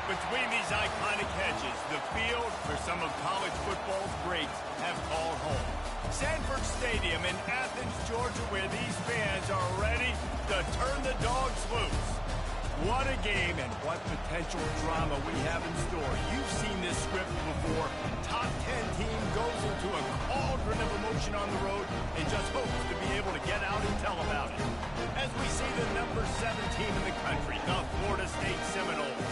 Between these iconic hedges, the field for some of college football's greats have called home. Sanford Stadium in Athens, Georgia, where these fans are ready to turn the dogs loose. What a game and what potential drama we have in store. You've seen this script before. Top 10 team goes into a cauldron of emotion on the road and just hopes to be able to get out and tell about it. As we see the number 7 team in the country, the Florida State Seminoles,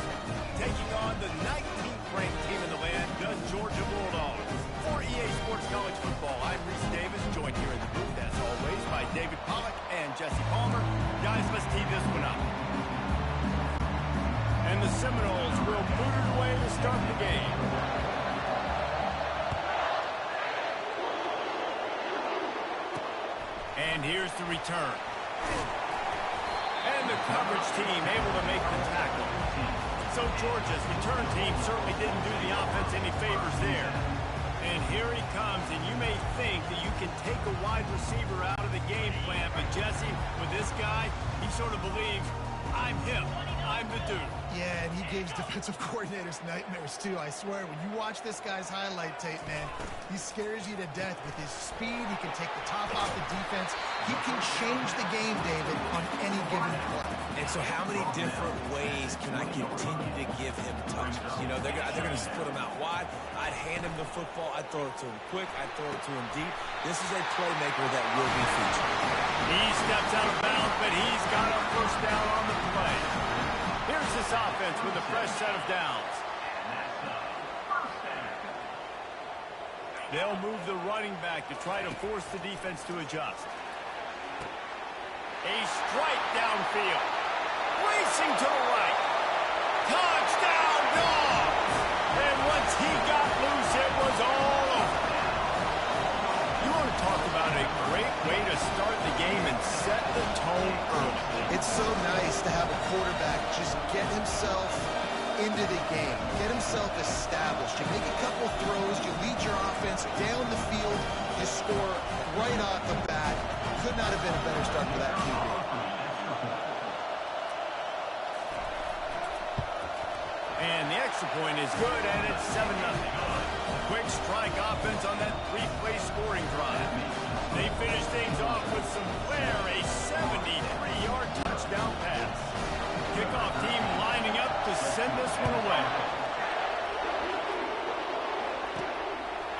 taking on the 19th ranked team in the land, the Georgia Bulldogs. For EA Sports College Football, I'm Reese Davis, joined here in the booth, as always, by David Pollack and Jesse Palmer. Guys, let's tee this one up. And the Seminoles will boot it away to start the game. And here's the return. And the coverage team able to make the tackle. So Georgia's return team certainly didn't do the offense any favors there. And here he comes, and you may think that you can take a wide receiver out of the game plan, but Jesse, with this guy, he sort of believes, I'm him, I'm the dude. Yeah, and he gives defensive coordinators nightmares, too. I swear, when you watch this guy's highlight tape, man, he scares you to death with his speed. He can take the top off the defense. He can change the game, David, on any given play. And so how many different ways can I continue to give him touches? You know, they're going to split him out wide. I'd hand him the football. I'd throw it to him quick. I'd throw it to him deep. This is a playmaker that will be featured. He steps out of bounds, but he's got a first down on the play. Here's this offense with a fresh set of downs. They'll move the running back to try to force the defense to adjust. A strike downfield. Racing to the right. Touchdown, Dogs! And once he got loose, it was all over. You want to talk about a great way to start the game and set the tone early. It's so nice to have a quarterback just get himself into the game, get himself established. You make a couple throws, you lead your offense down the field, you score right off the bat. Could not have been a better start for that QB. And the extra point is good, and it's 7-0. Quick strike offense on that 3-play scoring drive. They finish things off with some flair, a 73-yard touchdown pass. Kickoff team lining up to send this one away.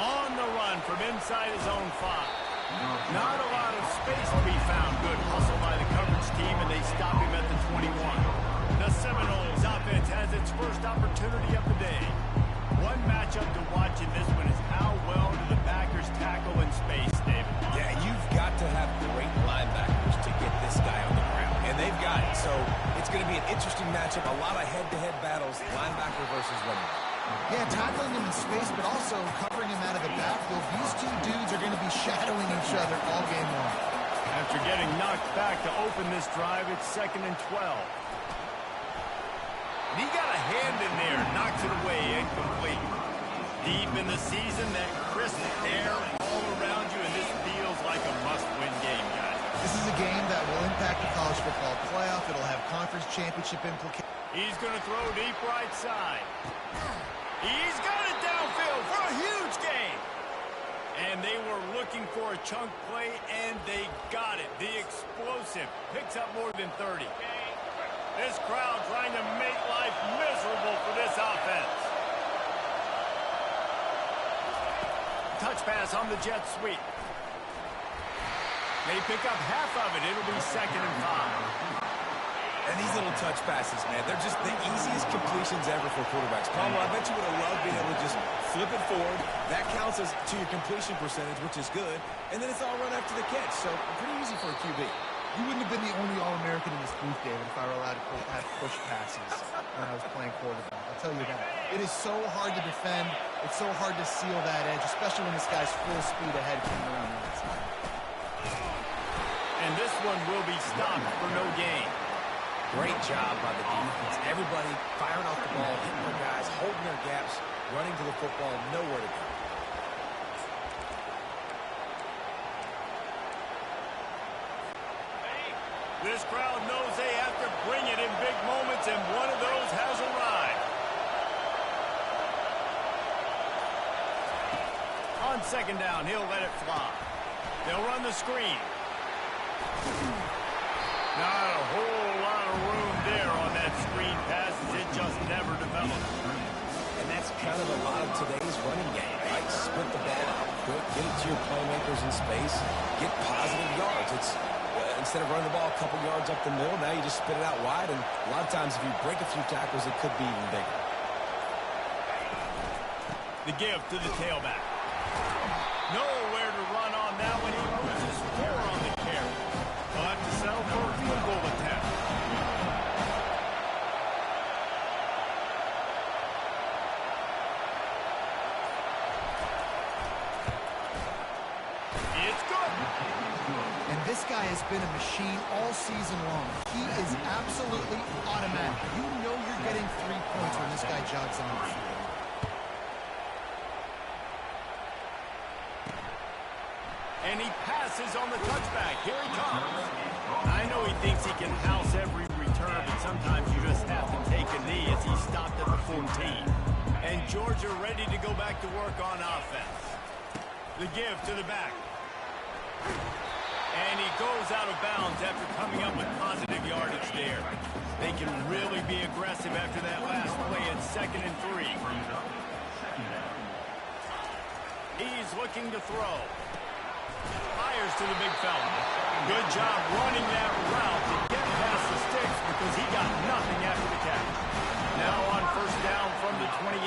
On the run from inside his own 5. Not a lot of space to be found. Good hustle by the coverage team, and they stop him at the 21. The Seminoles offense has its first opportunity of the day. One matchup to watch in this one is how well do the backers tackle in space, David? Yeah, you've got to have great linebackers to get this guy on the ground, and they've got it. So it's going to be an interesting matchup, a lot of head-to-head battles, linebacker versus running back. Yeah, tackling him in space, but also covering him out of the backfield. These two dudes are going to be shadowing each other all game long. After getting knocked back to open this drive, it's 2nd and 12. And he got a hand in there, knocks it away, incomplete. Deep in the season, that crisp air all around you, and this feels like a must-win game, guys. This is a game that will impact the college football playoff. It'll have conference championship implications. He's going to throw deep right side. He's got it downfield for a huge gain. And they were looking for a chunk play, and they got it. The explosive picks up more than 30. This crowd trying to make life miserable for this offense. Touch pass on the jet sweep. They pick up half of it. It'll be 2nd and 5. And these little touch passes, man, they're just the easiest completions ever for quarterbacks. Palmer, I bet you would have loved being able to just flip it forward. That counts as to your completion percentage, which is good. And then it's all run after the catch. So pretty easy for a QB. You wouldn't have been the only All-American in this booth, David, if I were allowed to have push passes when I was playing quarterback. I'll tell you that. It is so hard to defend. It's so hard to seal that edge, especially when this guy's full speed ahead coming around the outside. And this one will be stopped for no gain. Great job by the defense. Everybody firing off the ball, hitting their guys, holding their gaps, running to the football, nowhere to go. This crowd knows they have to bring it in big moments, and one of those has arrived. On second down, he'll let it fly. They'll run the screen. Not a whole lot of room there on that screen pass as it just never developed. And that's kind of a lot of today's running game, right? Split the ball out quick, get it to your playmakers in space, get positive yards. It's instead of running the ball a couple yards up the middle, now you just spit it out wide, and a lot of times if you break a few tackles, it could be even bigger. The give to the tailback. Nowhere to run on that one. He loses 4 on the carry. He'll have to settle for a field goal attempt. It's good. And this guy has been a machine all season long. He is absolutely automatic. You know you're getting 3 points when this guy jogs on the field. And he passes on the touchback. Here he comes. I know he thinks he can house every return, but sometimes you just have to take a knee as he stopped at the 14. And Georgia ready to go back to work on offense. The give to the back. And he goes out of bounds after coming up with positive yardage there. They can really be aggressive after that last play at 2nd and 3. He's looking to throw. Fires to the big fella. Good job running that route to get past the sticks because he got nothing after the catch. Now on first down from the 28.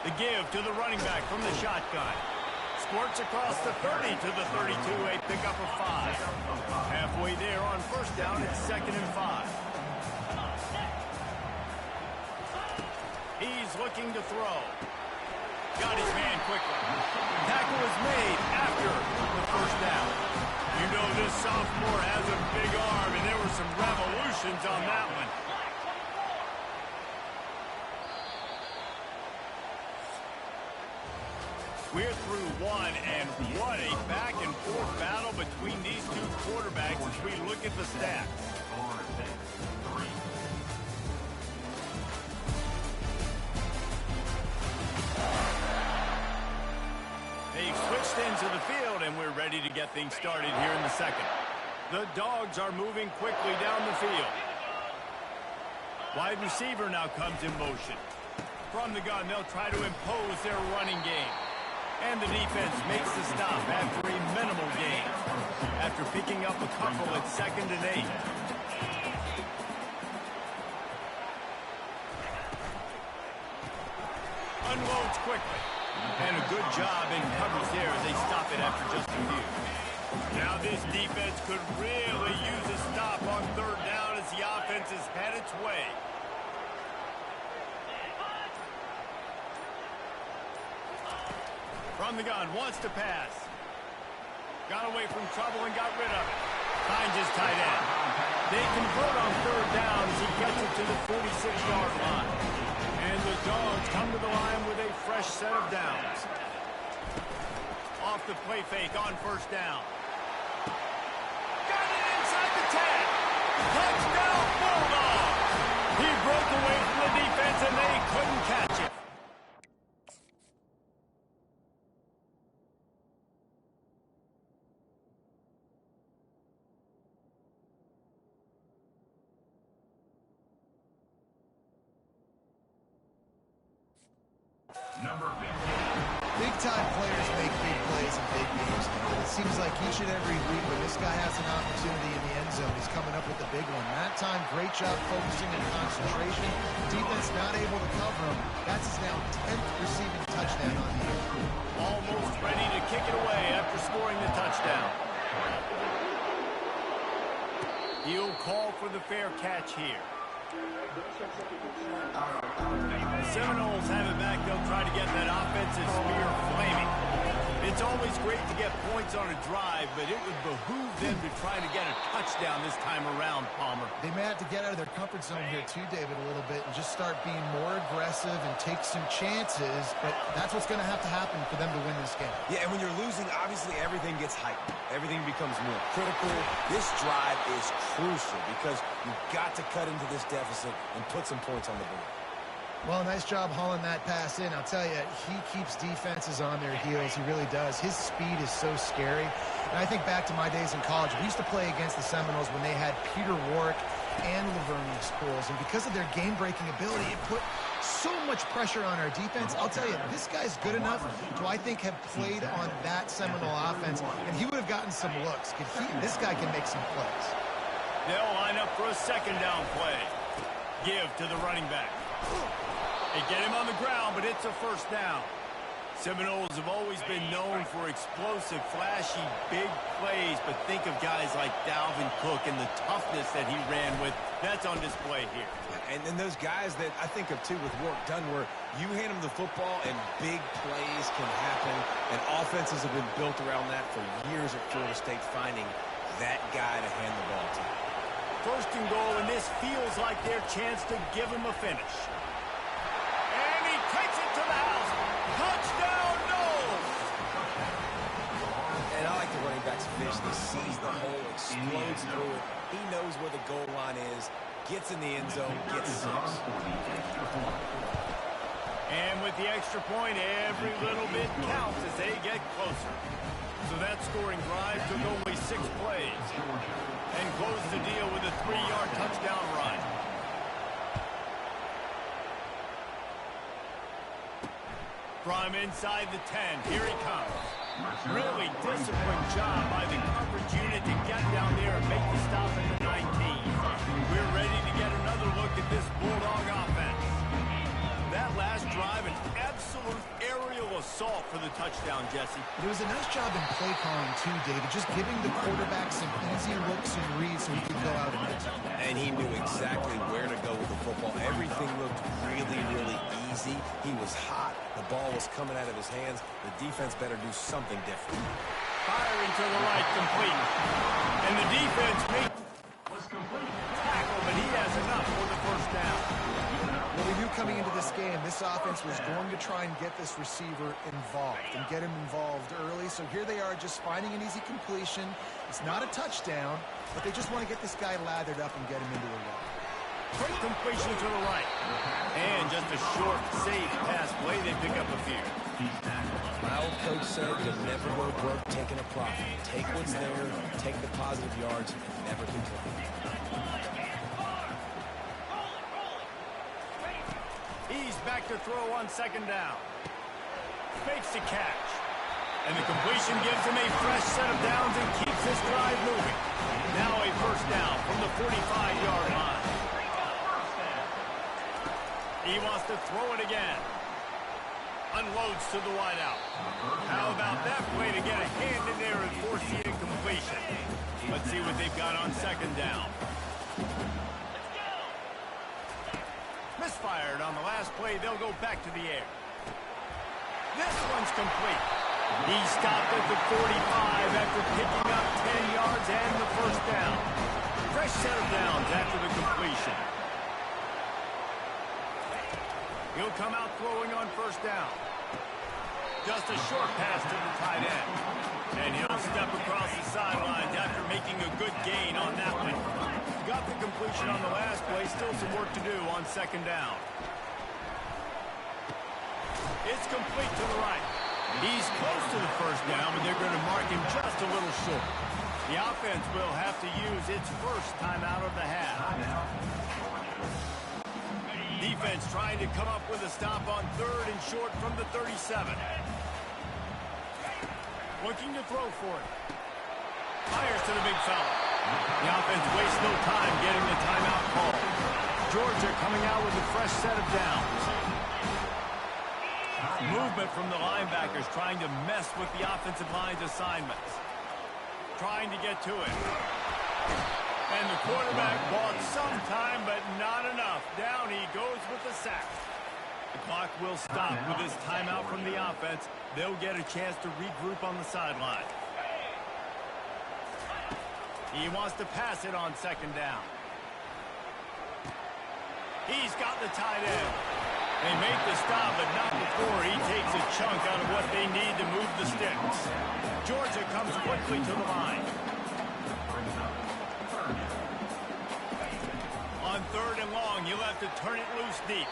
The give to the running back from the shotgun. Squirts across the 30 to the 32, a pickup of 5. Halfway there on first down, it's 2nd and 5. He's looking to throw. Got his man quickly. Tackle was made after the first down. You know this sophomore has a big arm, and there were some revolutions on that one. We're through one, and what a back-and-forth battle between these two quarterbacks as we look at the stats. They've switched into the field, and we're ready to get things started here in the second. The Dogs are moving quickly down the field. Wide receiver now comes in motion. From the gun, they'll try to impose their running game. And the defense makes the stop after a minimal gain. After picking up a couple at 2nd and 8. Unloads quickly. And a good job in coverage there as they stop it after just a few. Now this defense could really use a stop on third down as the offense has had its way. From the gun, wants to pass. Got away from trouble and got rid of it. Finds his tight end. They convert on third down as he gets it to the 46-yard line. And the Dogs come to the line with a fresh set of downs. Off the play fake on first down. Got it inside the 10. Touchdown, Bulldogs! He broke away from the defense and they couldn't catch it. Big-time players make big plays in big games. It seems like each and every week when this guy has an opportunity in the end zone, he's coming up with the big one. That time, great job focusing and concentration. Defense not able to cover him. That's his now 10th receiving touchdown on the year. Almost ready to kick it away after scoring the touchdown. He'll call for the fair catch here. The Seminoles have it back. They'll try to get that offensive spear flaming. It's always great to get points on a drive, but it would behoove them to try to get a touchdown this time around, Palmer. They may have to get out of their comfort zone here too, David, a little bit and just start being more aggressive and take some chances, but that's what's going to have to happen for them to win this game. Yeah, and when you're losing, obviously everything gets heightened. Everything becomes more critical. This drive is crucial because you've got to cut into this deficit and put some points on the board. Well, nice job hauling that pass in. I'll tell you, he keeps defenses on their heels. He really does. His speed is so scary. And I think back to my days in college. We used to play against the Seminoles when they had Peter Warwick and Laverne Schools. And because of their game-breaking ability, it put so much pressure on our defense. I'll tell you, this guy's good enough to, I think, have played on that Seminole offense, and he would have gotten some looks. This guy can make some plays. They'll line up for a second down play. Give to the running back. They get him on the ground, but it's a first down. Seminoles have always been known for explosive, flashy, big plays, but think of guys like Dalvin Cook and the toughness that he ran with. That's on display here. And then those guys that I think of, too, with work done, where you hand them the football and big plays can happen, and offenses have been built around that for years at Florida State, finding that guy to hand the ball to. First and goal, and this feels like their chance to give him a finish. And he takes it to the house. Touchdown, Knowles! And I like the running back's vision. He sees the hole, explodes through it. He knows where the goal line is, gets in the end zone, gets 6. And with the extra point, every little bit counts as they get closer. So that scoring drive took only 6 plays and closed the deal with a 3-yard touchdown run. From inside the 10, here he comes. Really disciplined job by the coverage unit to get down there and make the stop at the 19. We're ready to get another look at this Bulldog offense. That last drive, an absolute aerial assault for the touchdown, Jesse. It was a nice job in play calling, too, David, just giving the quarterback some easy looks and reads so he could go out and hit. And he knew exactly where to go with the football. Everything looked really, really easy. He was hot. The ball was coming out of his hands. The defense better do something different. Firing to the right, complete. And the defense makes tackle, but he has enough for the first down. Well, we knew coming into this game, this offense was going to try and get this receiver involved and get him involved early. So here they are just finding an easy completion. It's not a touchdown, but they just want to get this guy lathered up and get him into a run. Quick completion to the right. And just a short, safe pass play. They pick up a few. My old coach said you'll never go broke taking a profit. Take what's there, take the positive yards, and never complain. He's back to throw on second down. Fakes the catch. And the completion gives him a fresh set of downs and keeps this drive moving. Now a first down from the 45-yard line. He wants to throw it again. Unloads to the wideout. How about that play to get a hand in there and force the incompletion? Let's see what they've got on second down. Misfired on the last play. They'll go back to the air. This one's complete. He stopped at the 45 after picking up 10 yards and the first down. Fresh set of downs after the completion. He'll come out throwing on first down. Just a short pass to the tight end. And he'll step across the sidelines after making a good gain on that one. Got the completion on the last play. Still some work to do on second down. It's complete to the right. He's close to the first down, but they're going to mark him just a little short. The offense will have to use its first timeout of the half. Defense trying to come up with a stop on third and short from the 37. Looking to throw for it. Fires to the big fella. The offense wastes no time getting the timeout call. Georgia coming out with a fresh set of downs. Movement from the linebackers trying to mess with the offensive line's assignments. Trying to get to it. And the quarterback bought some time, but not enough. Down he goes with the sack. The clock will stop with this timeout from the offense. They'll get a chance to regroup on the sideline. He wants to pass it on second down. He's got the tight end. They make the stop, but not before he takes a chunk out of what they need to move the sticks. Georgia comes quickly to the line. On On 3rd and long, you'll have to turn it loose deep.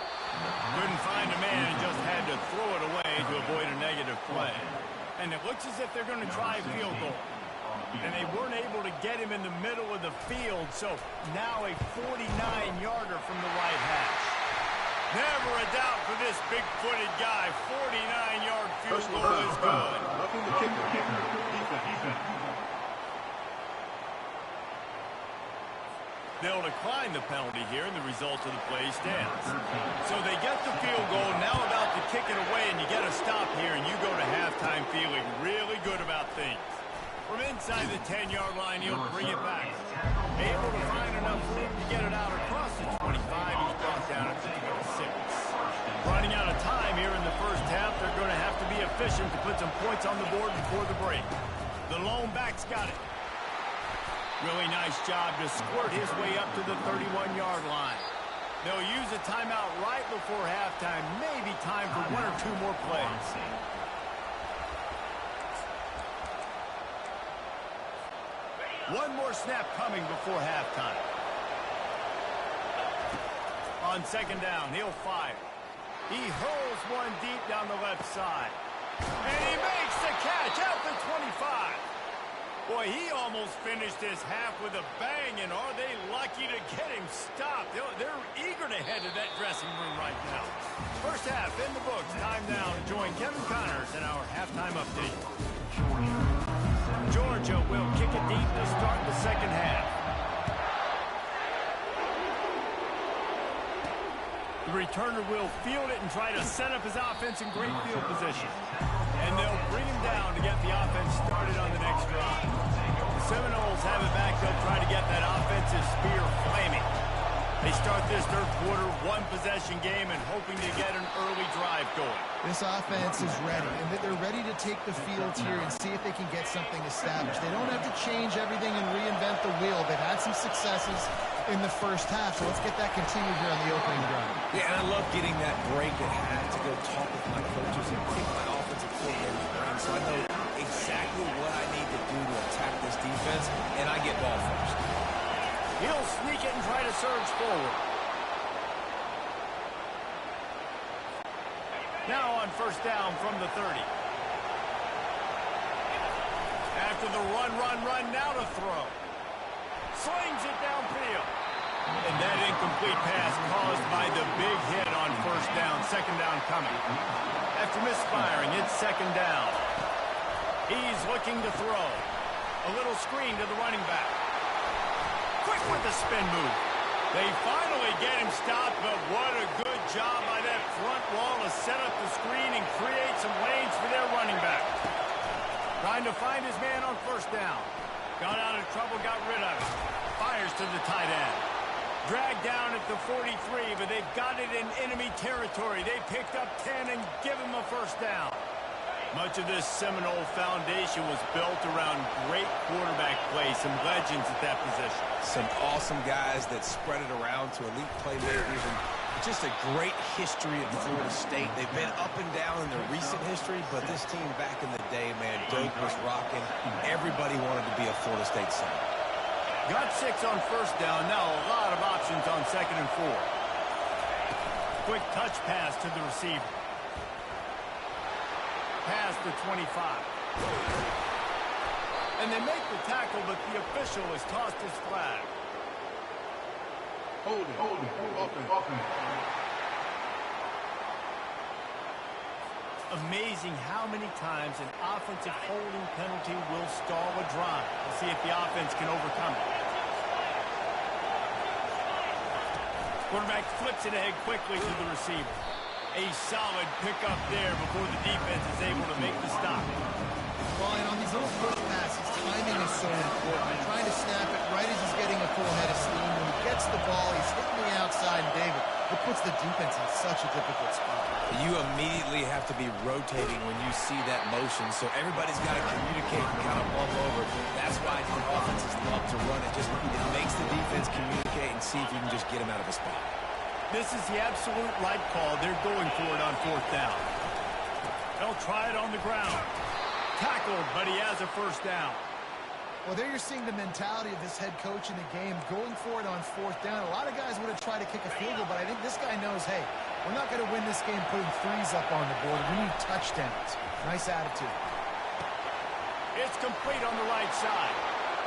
Couldn't find a man and just had to throw it away to avoid a negative play. And it looks as if they're going to try a field goal. And they weren't able to get him in the middle of the field, so now a 49-yarder from the right hash. Never a doubt for this big-footed guy. 49-yard field goal is good. Roughing the kicker. Defense. They'll decline the penalty here, and the result of the play stands. So they get the field goal, now about to kick it away, and you get a stop here, and you go to halftime feeling really good about things. From inside the 10-yard line, he'll bring it back. Able to find enough room to get it out across the 25. He's brought down at the 26. Running out of time here in the first half, they're going to have to be efficient to put some points on the board before the break. The lone back's got it. Really nice job to squirt his way up to the 31-yard line. They'll use a timeout right before halftime. Maybe time for 1 or 2 more plays. One more snap coming before halftime. On 2nd down, he'll fire. He hurls one deep down the left side. And he makes the catch at the 25. Boy, he almost finished this half with a bang, and are they lucky to get him stopped? They're eager to head to that dressing room right now. First half in the books. Time now to join Kevin Connors in our halftime update. Georgia will kick it deep to start the second half. The returner will field it and try to set up his offense in great field position. And they'll bring him down to get the offense started on the next drive. The Seminoles have it back. They'll try to get that offensive spear flaming. They start this third quarter, 1-possession game, and hoping to get an early drive going. This offense is ready, and they're ready to take the field here and see if they can get something established. They don't have to change everything and reinvent the wheel. They've had some successes in the first half, so let's get that continued here on the opening drive. Yeah, and I love getting that break at half to go talk with my coaches and pick my offensive coordinator's brain, so I know exactly what I need to do to attack this defense, and I get ball first. He'll sneak it and try to surge forward. Now on 1st down from the 30. After the run, now to throw. Slings it downfield. And that incomplete pass caused by the big hit on 1st down. 2nd down coming. After misfiring, it's 2nd down. He's looking to throw. A little screen to the running back. Quick with the spin move. They finally get him stopped, but what a good job by that front wall to set up the screen and create some lanes for their running back. Trying to find his man on 1st down. Got out of trouble, got rid of it. Fires to the tight end. Dragged down at the 43, but they've got it in enemy territory. They picked up 10 and give him a 1st down. Much of this Seminole foundation was built around great quarterback play, some legends at that position. Some awesome guys that spread it around to elite playmakers, and just a great history at Florida State. They've been up and down in their recent history, but this team back in the day, man, Doak was rocking. Everybody wanted to be a Florida State Seminole. Got 6 on 1st down. Now a lot of options on 2nd and 4. Quick touch pass to the receiver. Past the 25. And they make the tackle, but the official has tossed his flag. Hold it. Offense. Amazing how many times an offensive holding penalty will stall a drive. We'll see if the offense can overcome it. Quarterback flips it ahead quickly to the receiver. A solid pickup there before the defense is able to make the stop. Well, and on these little push passes, timing is so important. Trying to snap it right as he's getting a full head of steam. When he gets the ball, he's hitting the outside, and David, it puts the defense in such a difficult spot. You immediately have to be rotating when you see that motion, so everybody's got to communicate and kind of bump over. That's why the offenses love to run it. It makes the defense communicate and see if you can just get him out of a spot. This is the absolute right call. They're going for it on 4th down. They'll try it on the ground. Tackled, but he has a 1st down. Well, there you're seeing the mentality of this head coach in the game, going for it on fourth down. A lot of guys would have tried to kick a field goal, but I think this guy knows, hey, we're not going to win this game putting threes up on the board. We need touchdowns. Nice attitude. It's complete on the right side.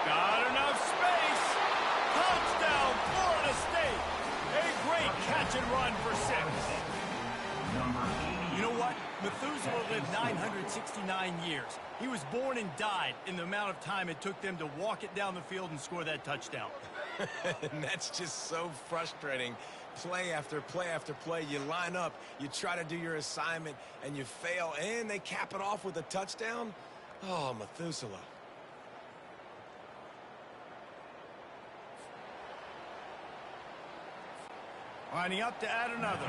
Got enough space. Touchdown, Florida State. A great catch and run for 6. You know what? Methuselah lived 969 years. He was born and died in the amount of time it took them to walk it down the field and score that touchdown. And that's just so frustrating. Play after play after play, you line up, you try to do your assignment, and you fail, and they cap it off with a touchdown? Oh, Methuselah. Lining up to add another.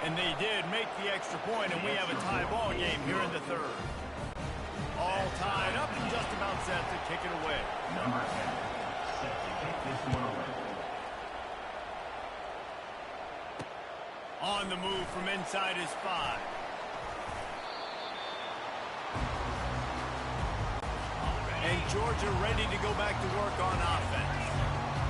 And they did make the extra point, and we have a tie ball game here in the third. All tied up and just about set to kick it away. Number 10, set to kick this one away. On the move from inside his 5. And Georgia ready to go back to work on offense.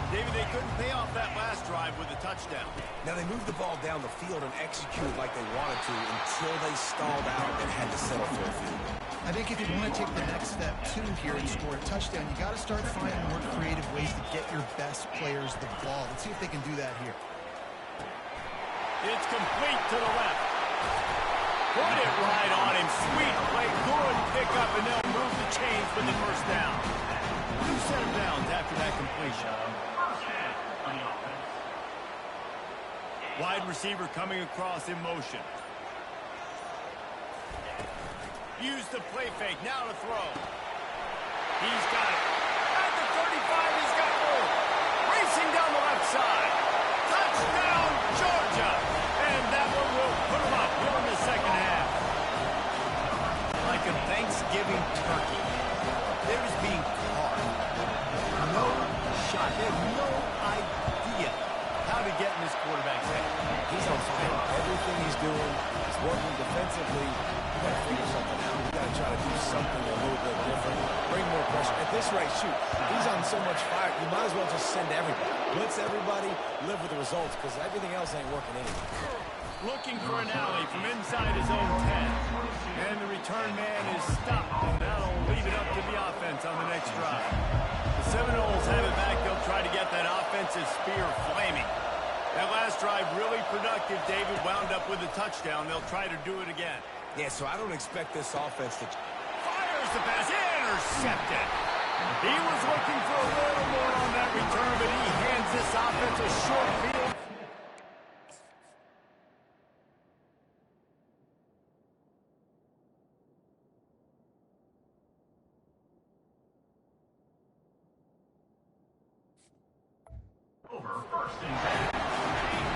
David, they couldn't pay off that last drive with a touchdown. Now, they moved the ball down the field and executed like they wanted to until they stalled out and had to settle for a field goal. I think if you want to take the next step, too, here and score a touchdown, you got to start finding more creative ways to get your best players the ball. Let's see if they can do that here. It's complete to the left. Put it right on him. Sweet play. Good pickup, and they'll move the chains for the first down. 2 set of downs after that completion. Wide receiver coming across in motion. Use the play fake. Now to throw. He's got it. At the 35, he's got more. Racing down the left side. Touchdown, Georgia. And that one will put him up here in the second half. Like a Thanksgiving turkey. They're just being carved. No shot. They have no idea how to get in this quarterback's head. He's on fire. Everything he's doing is working defensively. You got to figure something out. You got to try to do something a little bit different. Bring more pressure. At this rate, shoot, he's on so much fire, you might as well just send everybody. Blitz everybody, live with the results, because everything else ain't working anyway. Looking for an alley from inside his own 10. And the return man is stopped, and that'll leave it up to the offense on the next drive. The Seminoles have it back. They'll try to get that offensive spear flaming. That last drive really productive. David wound up with a touchdown. They'll try to do it again. Yeah, so I don't expect this offense to... Fires the pass. Intercepted. He was looking for a little more on that return, but he hands this offense a short field.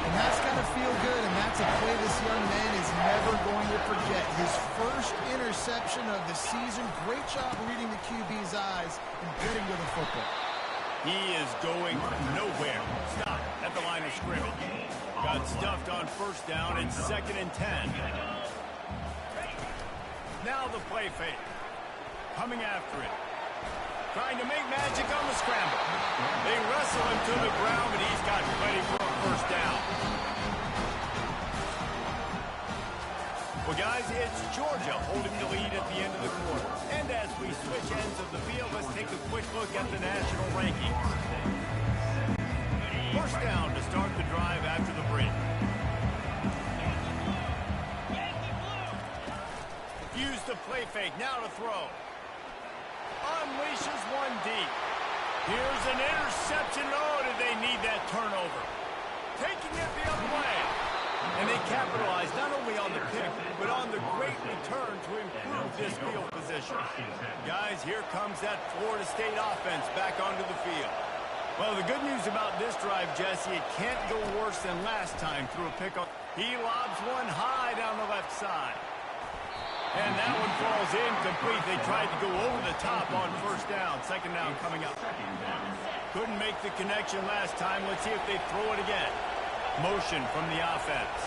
And that's got to feel good, and that's a play this young man is never going to forget. His first interception of the season. Great job reading the QB's eyes and getting to the football. He is going nowhere. Stop at the line of scrimmage. Got stuffed on first down. It's 2nd and 10. Now the play fake. Coming after it. Trying to make magic on the scramble. They wrestle him to the ground, but he's got plenty for a first down. Well, guys, it's Georgia holding the lead at the end of the quarter. And as we switch ends of the field, let's take a quick look at the national rankings. First down to start the drive after the break. Use the play fake. Now to throw. Unleashes one deep. Here's an interception. Oh, did they need that turnover? Taking it the other way. And they capitalize not only on the pick, but on the great return to improve this field position. Guys, here comes that Florida State offense back onto the field. Well, the good news about this drive, Jesse, it can't go worse than last time through a pick-up. He lobs one high down the left side. And that one falls incomplete. They tried to go over the top on first down. Second down coming up. Couldn't make the connection last time. Let's see if they throw it again. Motion from the offense.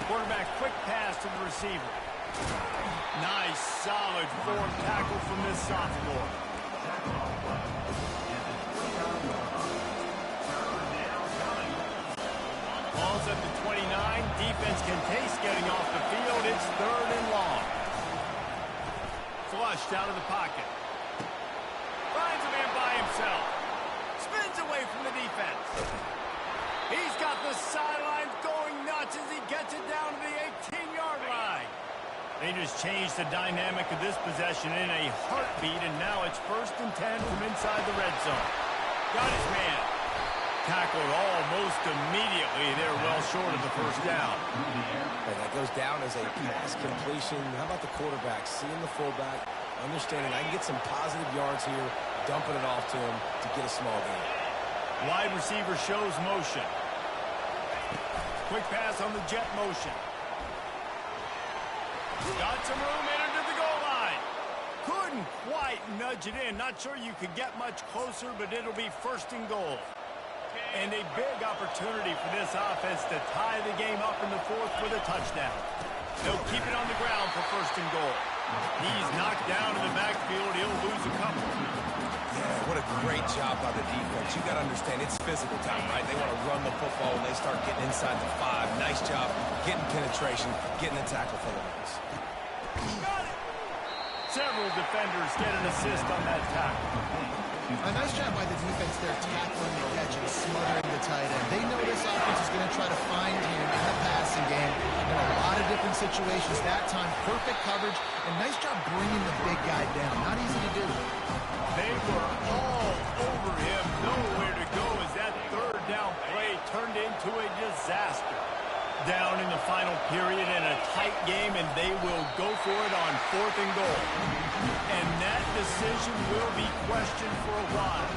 Quarterback quick pass to the receiver. Nice, solid form tackle from this sophomore. Ball's at the 29. Defense can taste getting off the field. It's 3rd and long. Flushed out of the pocket. Finds a man by himself. Spins away from the defense. He's got the sidelines going nuts as he gets it down to the 18-yard line. They just changed the dynamic of this possession in a heartbeat, and now it's 1st and 10 from inside the red zone. Got his man. Tackled almost immediately. They're well short of the 1st down. And that goes down as a pass completion. How about the quarterback seeing the fullback, understanding I can get some positive yards here, dumping it off to him to get a small gain. Wide receiver shows motion. Quick pass on the jet motion. Got some room in into the goal line. Couldn't quite nudge it in. Not sure you could get much closer, but it'll be 1st and goal. And a big opportunity for this offense to tie the game up in the 4th with a touchdown. They'll keep it on the ground for 1st and goal. He's knocked down in the backfield. He'll lose a couple. Yeah, what a great job by the defense. You got to understand, it's physical time, right? They want to run the football when they start getting inside the 5. Nice job getting penetration, getting a tackle for the Lions. Got it! Several defenders get an assist on that tackle. A nice job by the defense there, tackling the catch and smothering the tight end. They know this offense is going to try to find him in the passing game in a lot of different situations. That time, perfect coverage, and nice job bringing the big guy down. Not easy to do. They were all over him. Nowhere to go as that 3rd down play turned into a disaster. Down in the final period in a tight game, and they will go for it on 4th and goal. And that decision will be questioned for a while.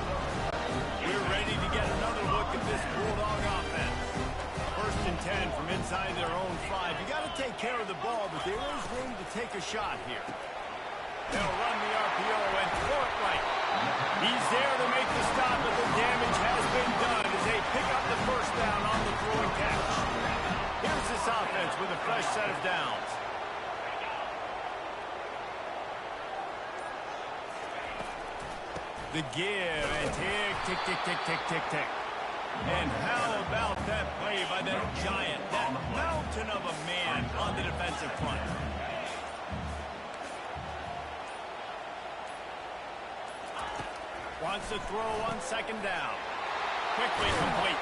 We're ready to get another look at this Bulldog offense. 1st and 10 from inside their own 5. You got to take care of the ball, but there is room to take a shot here. They'll run the RPO and throw it right. He's there to make the stop, but the damage has been done as they pick up the 1st down on the throw and catch. Here's this offense with a fresh set of downs. The give and tick, tick, tick, tick, tick, tick, tick. And how about that play by that giant, that mountain of a man on the defensive front? Wants to throw on 2nd down. Quickly complete.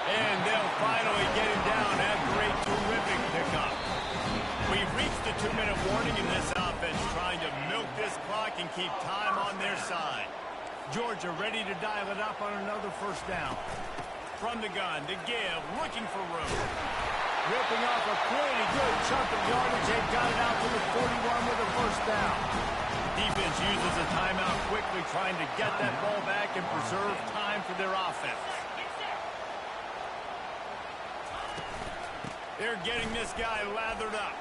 And they'll finally get him down after a terrific pickup. We've reached the 2-minute warning in this offense, trying to milk this clock and keep time on their side. Georgia ready to dial it up on another 1st down. From the gun, the give, looking for room. Ripping off a pretty good chunk of yardage. They've got it out to the 41 with a 1st down. Defense uses a timeout quickly, trying to get that ball back and preserve time for their offense. They're getting this guy lathered up.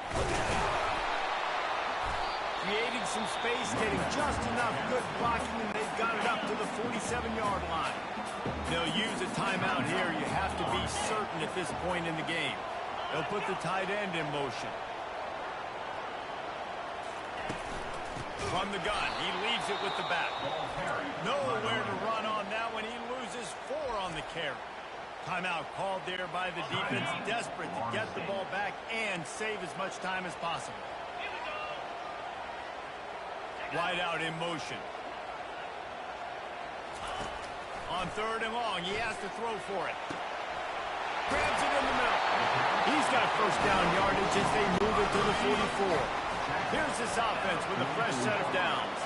Creating some space, getting just enough good blocking, and they've got it up to the 47-yard line. They'll use a timeout here. You have to be certain at this point in the game. They'll put the tight end in motion. From the gun, he leaves it with the back. Nowhere to run on that one. He loses 4 on the carry. Timeout called there by the defense, desperate to get the ball back and save as much time as possible. Wide out in motion. On 3rd and long, he has to throw for it. Grabs it in the middle. He's got 1st down yardage as they move it to the 44. Here's this offense with a fresh set of downs.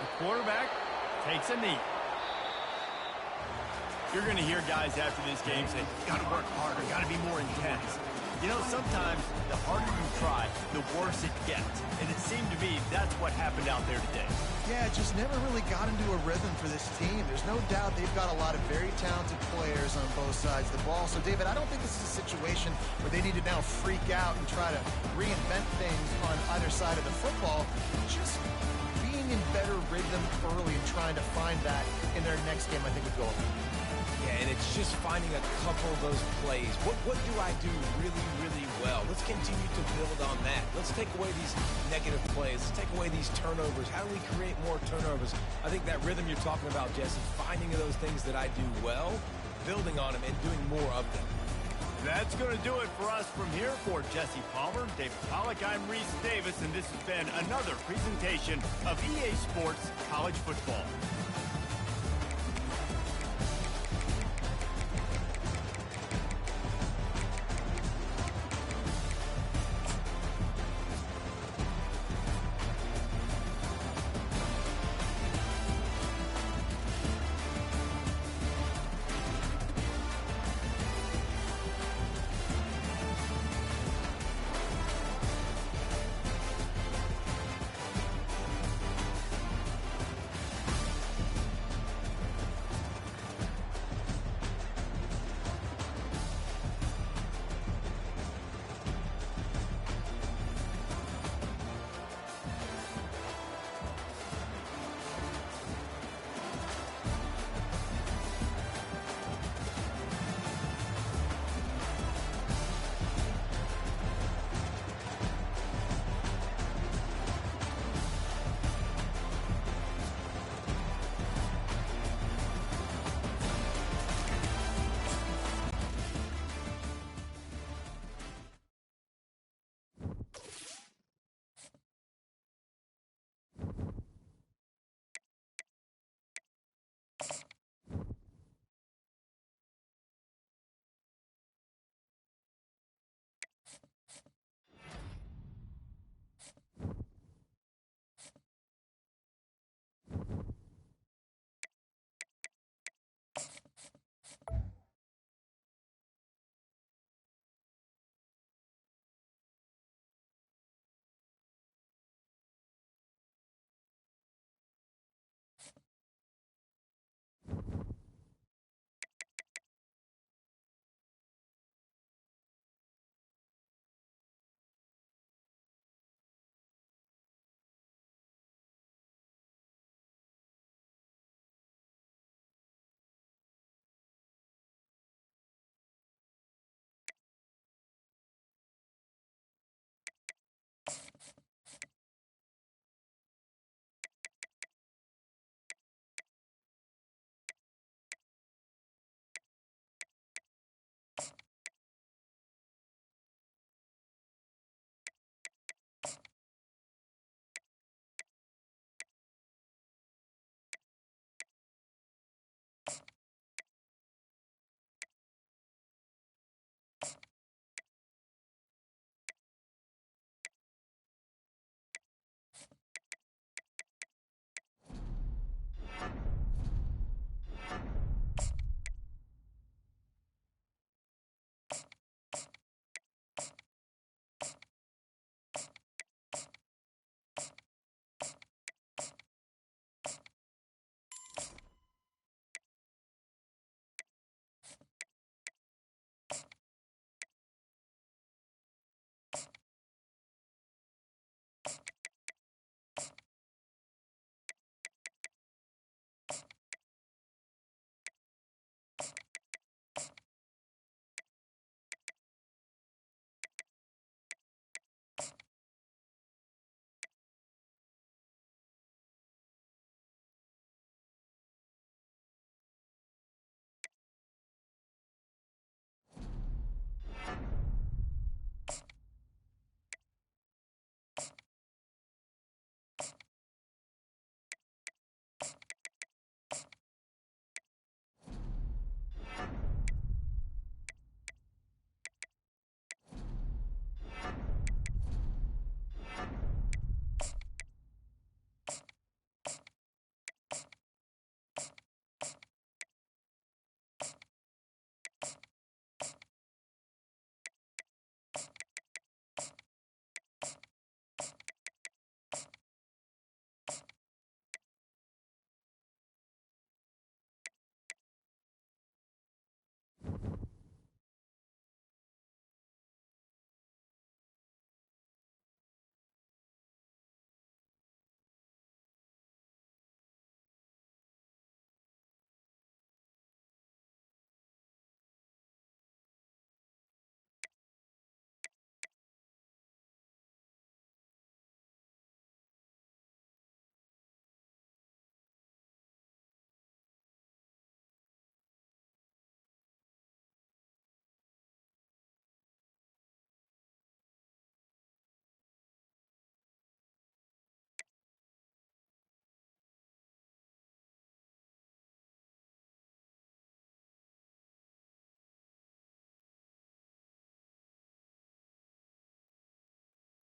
The quarterback takes a knee. You're going to hear guys after this game say, got to work harder, got to be more intense. You know, sometimes the harder you try, the worse it gets. And it seemed to me that's what happened out there today. Yeah, it just never really got into a rhythm for this team. There's no doubt they've got a lot of very talented players on both sides of the ball. So, David, I don't think this is a situation where they need to now freak out and try to reinvent things on either side of the football. Just being in better rhythm early and trying to find that in their next game, I think, would go. Yeah, and it's just finding a couple of those plays. What do I do really, really well? Let's continue to build on that. Let's take away these negative plays. Let's take away these turnovers. How do we create more turnovers? I think that rhythm you're talking about, Jesse, finding those things that I do well, building on them, and doing more of them. That's going to do it for us from here. For Jesse Palmer, David Pollack, I'm Reese Davis, and this has been another presentation of EA Sports College Football.